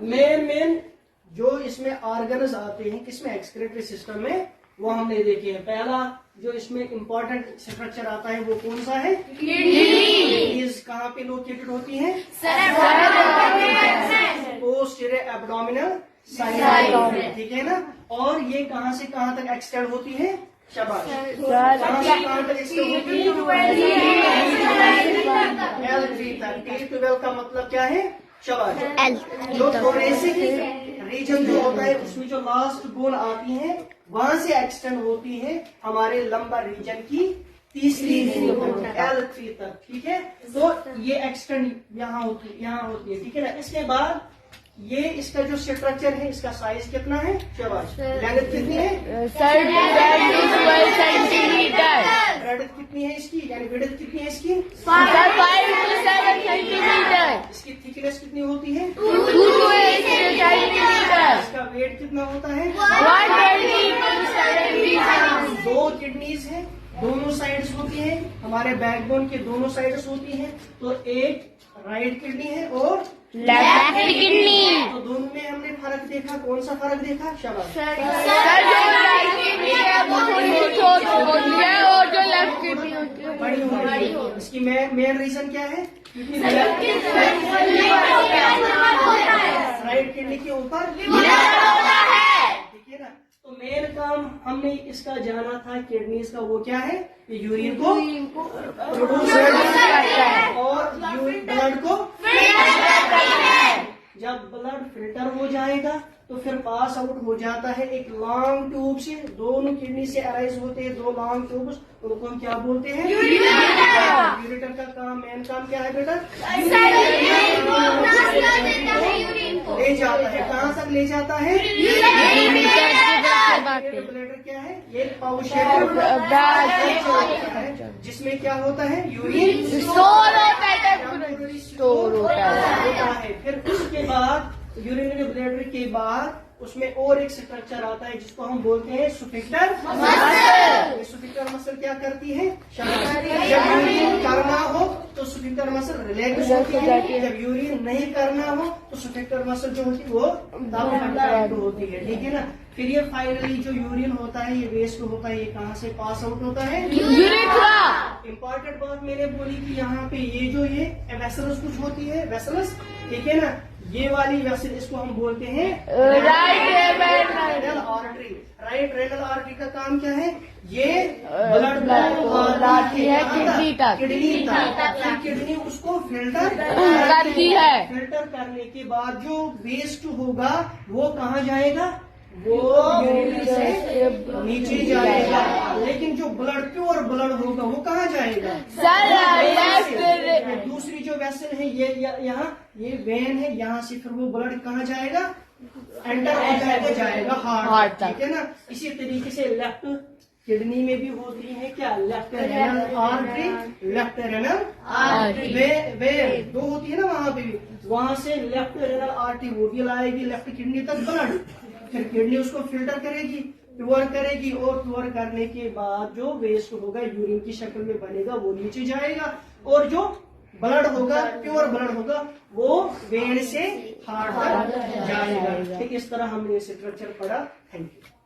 Main जो इसमें organs आते हैं किसमें, एक्सक्रीटरी सिस्टम में, वो हमने देखे हैं। पहला जो इसमें इंपॉर्टेंट स्ट्रक्चर आता है वो कौन सा है, किडनीज। कहाँ पे लोकेटेड होती है, पोस्टीरियर एब्डोमिनल साइड, ठीक है ना। और ये कहाँ से कहाँ तक एक्सटेंड होती है, शाबाश, कहाँ से कहाँ तक एक्सटेंड होती है, L3 तक। T12 का मतलब क्या है, शाबाश। जो थोरेसिक रीजन जो होता है उसमें जो लास्ट बोन आती है वहां से एक्सटेंड होती है हमारे लंबर रीजन की तीसरी L3 तक, ठीक है। तो ये एक्सटेंड यहाँ होती है, ठीक है ना। इसके बाद ये इसका जो स्ट्रक्चर है इसका साइज कितना है, शाबाश। लेंथ कितनी है, 12 सेंटीमीटर। ब्रेड्थ कितनी है इसकी, यानी विड्थ कितनी है इसकी, 5 to 7 सेंटीमीटर। इसकी थिकनेस कितनी होती है, 2 to 8 सेंटीमीटर। इसका वेट कितना होता है, 120 to 70 grams। दो किडनीज है, दोनों साइड्स होती है, हमारे बैकबोन के दोनों साइड्स होती है। तो एक राइट किडनी है और लेफ्ट किडनी। तो दोनों में हमने फर्क देखा, कौन सा फर्क देखा, शाबाश। सर जो राइट किडनी है वो थोड़ी छोटी होती है और जो लेफ्ट किडनी होती है बड़ी होती है। इसकी मेन रीजन क्या है, क्योंकि राइट किडनी के ऊपर, ठीक है ना। तो मेन काम हमने इसका जाना था किडनीज का, वो क्या है, ये यूरिन को प्रोड्यूस करता है और ब्लड को, जब ब्लड फिल्टर हो जाएगा तो फिर पास आउट हो जाता है एक लॉन्ग ट्यूब से। दोनों किडनी से अराइज होते हैं दो लॉन्ग ट्यूब्स, उनको हम क्या बोलते हैं, यूरेटर का काम, मेन काम क्या है बेटा, ले जाता है, कहाँ तक ले जाता है, ब्लैडर क्या है, ये पाउच जिसमें क्या होता है, यूरिन स्टोर होता है। फिर उसके बाद यूरिनरी ब्लैडर के बाद उसमें और एक स्ट्रक्चर आता है जिसको हम बोलते हैं स्फिंक्टर मसल। ये स्फिंक्टर मसल क्या करती है, जब यूरिन करना हो तो स्फिंक्टर मसल रिलैक्स होती है, जब यूरिन नहीं करना हो तो स्फिंक्टर मसल जो होती है वो कॉन्ट्रैक्ट होती है, ठीक है ना। फिर ये फाइनली जो यूरिन होता है ये वेस्ट होता है, ये कहाँ से पास आउट होता है, इम्पोर्टेंट बात मैंने बोली कि यहाँ पे ये जो ये वेसल्स कुछ होती है, वेसल्स, ठीक है ना। ये वाली वेसल इसको हम बोलते हैं right renal artery. Right renal artery का काम क्या है, ये ब्लड लाती है किडनी तक, किडनी उसको फिल्टर करती है। फिल्टर करने के बाद जो वेस्ट होगा वो कहाँ जाएगा, वो यूरिन से नीचे जाएगा। लेकिन जो ब्लड प्योर ब्लड होगा वो कहाँ जाएगा, दूसरी जो वेसल है ये यहाँ ये वेन है, यहाँ से फिर वो ब्लड कहाँ जाएगा, एंटर हो जाएगा हार्ट, ठीक है ना। इसी तरीके से लेफ्ट किडनी में भी होती है क्या, left renal artery, left renal artery, वे दो होती है ना वहाँ पे भी, वहाँ से लेफ्ट रेनल आर्टरी वो भी लाएगी लेफ्ट किडनी तक ब्लड, फिर किडनी उसको फिल्टर करेगी, प्योर करेगी, और प्योर करने के बाद जो वेस्ट होगा यूरिन की शक्ल में बनेगा वो नीचे जाएगा, और जो ब्लड होगा प्योर ब्लड होगा वो वेन से हार्ट तक जाएगा। ठीक, इस तरह हमने स्ट्रक्चर पढ़ा। Thank you.